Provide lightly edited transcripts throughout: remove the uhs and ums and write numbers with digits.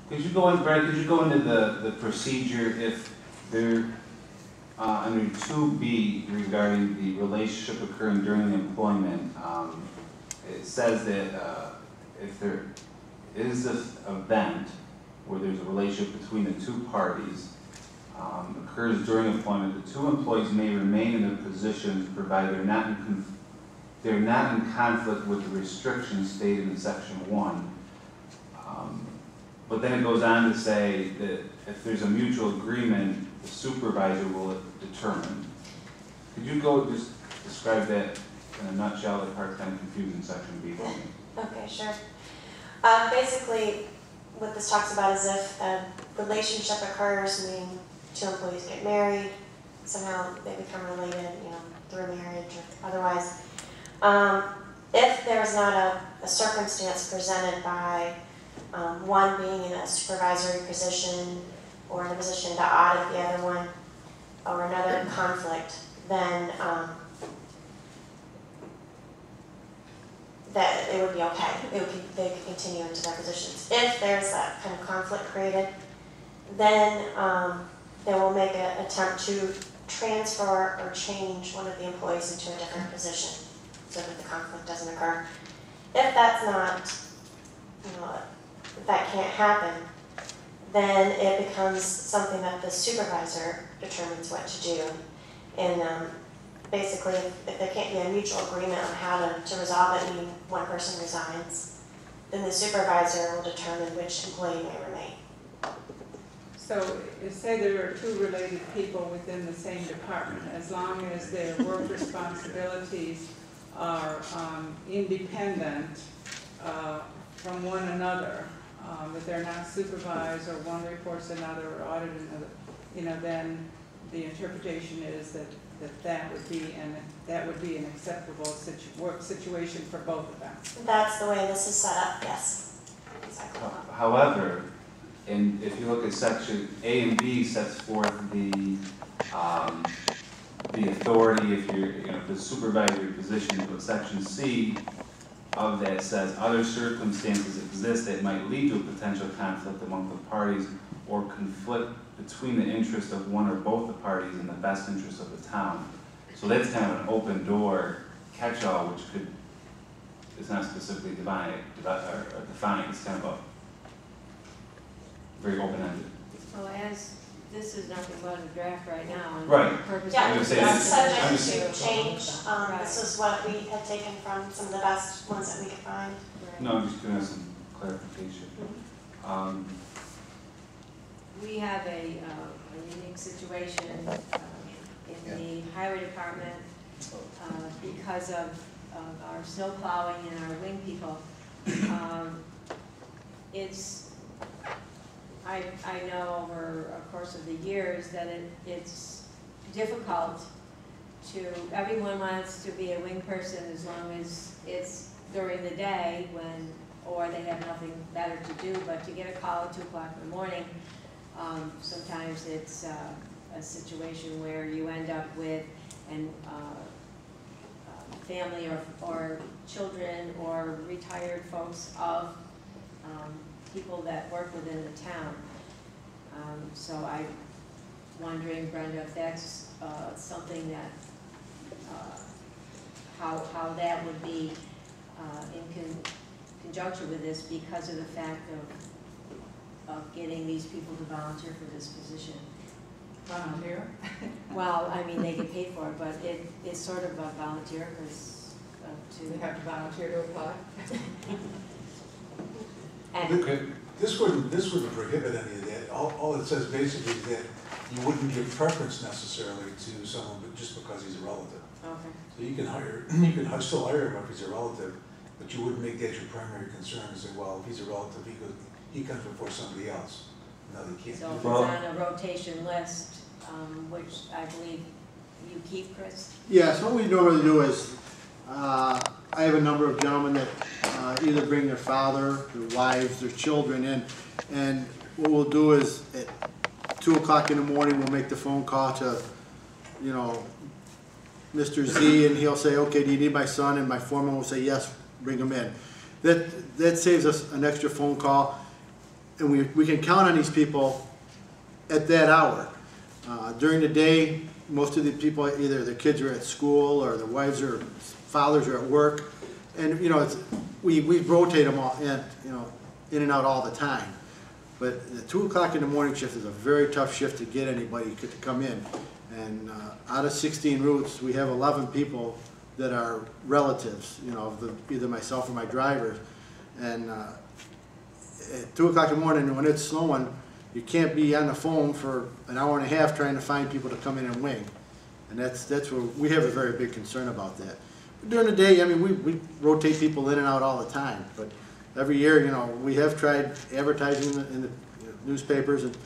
Could you go in, Brad, could you go into the procedure if there, under 2B regarding the relationship occurring during the employment, it says that if there is this event where there's a relationship between the two parties, occurs during employment, the two employees may remain in their positions provided they're not in conflict with the restrictions stated in section 1. But then it goes on to say that if there's a mutual agreement, the supervisor will determine. Could you go just describe that in a nutshell? The part's kind of confusing section B for me. Okay, sure. Basically, what this talks about is if a relationship occurs, meaning two employees get married, somehow they become related, through marriage or otherwise. If there's not a circumstance presented by one being in a supervisory position or in a position to audit the other one, or another conflict, then that it would be okay. They could continue into their positions. If there's that kind of conflict created, then they will make an attempt to transfer or change one of the employees into a different position so that the conflict doesn't occur. If that's not, if that can't happen, then it becomes something that the supervisor determines what to do. And basically, if there can't be a mutual agreement on how to resolve it, meaning one person resigns, then the supervisor will determine which employee may remain. So, say there are two related people within the same department, as long as their work responsibilities are independent from one another, that they're not supervised, or one reports another or audit another, then the interpretation is that would be an acceptable work situation for both of them. That's the way this is set up, yes. Exactly. However, and if you look at section A and B, sets forth the authority if you're the supervisory position, but section C of that says other circumstances exist that might lead to a potential conflict among the parties or conflict between the interest of one or both the parties and the best interest of the town. So that's kind of an open door catch-all, which it's not specifically defined, it's kind of a very open-ended. So as this is nothing but a draft right now, and right. the purpose yeah, of it's subject to change. Right. This is what we had taken from some of the best ones that we could find. Right. No, I'm just doing some clarification. Mm-hmm. We have a unique situation in the highway department because of our snow plowing and our wing people. I know over a course of the years that it's difficult everyone wants to be a wing person as long as it's during the day or they have nothing better to do, but to get a call at 2 o'clock in the morning, sometimes it's a situation where you end up with family or children or retired folks of people that work within the town. So I'm wondering, Brenda, if that's something that, how that would be in conjunction with this because of the fact of getting these people to volunteer for this position. Volunteer? Well, I mean, they get paid for it, but it's sort of a volunteer because They have to volunteer to apply? This wouldn't prohibit any of that. All it says basically is that you wouldn't give preference necessarily to someone, but just because he's a relative. Okay. So you can still hire him if he's a relative, but you wouldn't make that your primary concern and say, well, if he's a relative, he comes before somebody else. No, they can't. So if it's on a rotation list, which I believe you keep, Chris? Yes, what we normally do is, I have a number of gentlemen that either bring their father, their wives, their children in, and what we'll do is at 2 o'clock in the morning we'll make the phone call to, Mr. Z, and he'll say, okay, do you need my son? And my foreman will say, yes, bring him in. That saves us an extra phone call. and we can count on these people at that hour. During the day, most of the people, either the kids are at school or their wives or fathers are at work, and we rotate them all in and out all the time. But the 2 o'clock in the morning shift is a very tough shift to get anybody to come in. And out of 16 routes, we have 11 people that are relatives, of either myself or my drivers. And at 2 o'clock in the morning, when it's snowing, you can't be on the phone for an hour and a half trying to find people to come in and wing. And that's where we have a very big concern about that. But during the day, I mean, we rotate people in and out all the time. But every year, we have tried advertising in the newspapers, and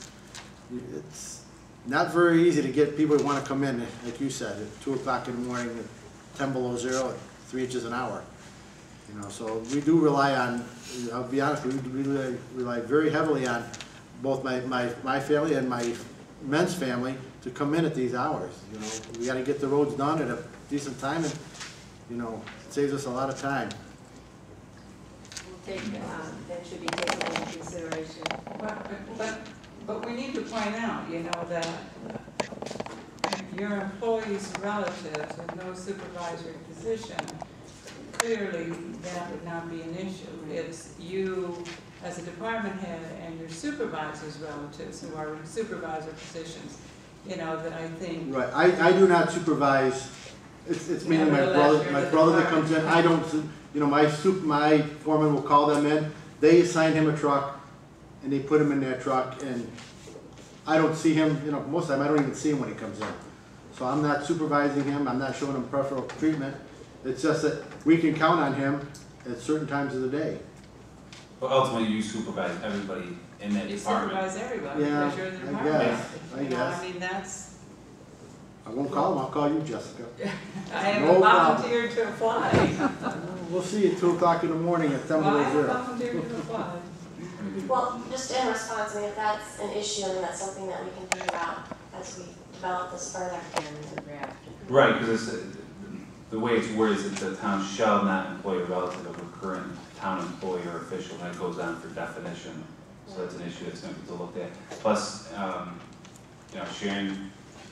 it's not very easy to get people who want to come in, like you said, at 2 o'clock in the morning, at 10 below zero, at 3 inches an hour. So we do rely on, I'll be honest, we rely very heavily on both my family and my men's family to come in at these hours. We got to get the roads done at a decent time, and it saves us a lot of time. That should be taken into consideration. But we need to point out, that your employees' relatives with no supervisory position, clearly that would not be an issue. It's you as a department head and your supervisor's relatives who are in supervisor positions, that I think. Right, I do not supervise. It's mainly my brother that comes in. I don't. My foreman will call them in. They assign him a truck, and they put him in that truck. And I don't see him. Most of the time I don't even see him when he comes in. So I'm not supervising him. I'm not showing him preferential treatment. It's just that we can count on him at certain times of the day. But ultimately, you supervise everybody in that You department. supervise everybody Yeah, because you're in the I department. guess, I guess. I mean, that's, I won't call him. I'll call you, Jessica. I have No volunteered to apply. We'll see you at 2 o'clock in the morning at 10 Well, I below have zero. volunteered to apply. Well, just in response, if that's an issue, that's something that we can figure out as we develop this further. Right, because the way it's worded is that the town shall not employ a relative of a current town employee or official, and that goes on for definition. So that's an issue that's going to be looked at. Plus, Sharon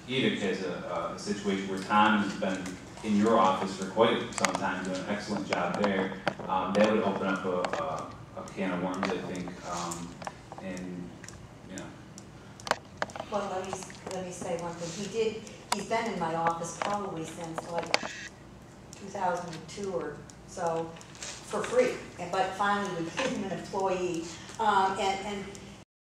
Edick has a situation where Tom has been in your office for quite some time, doing an excellent job there. That would open up a can of worms, I think, Well, let me say one thing. He's been in my office probably since like 2002 or so for free, but finally we became an employee. And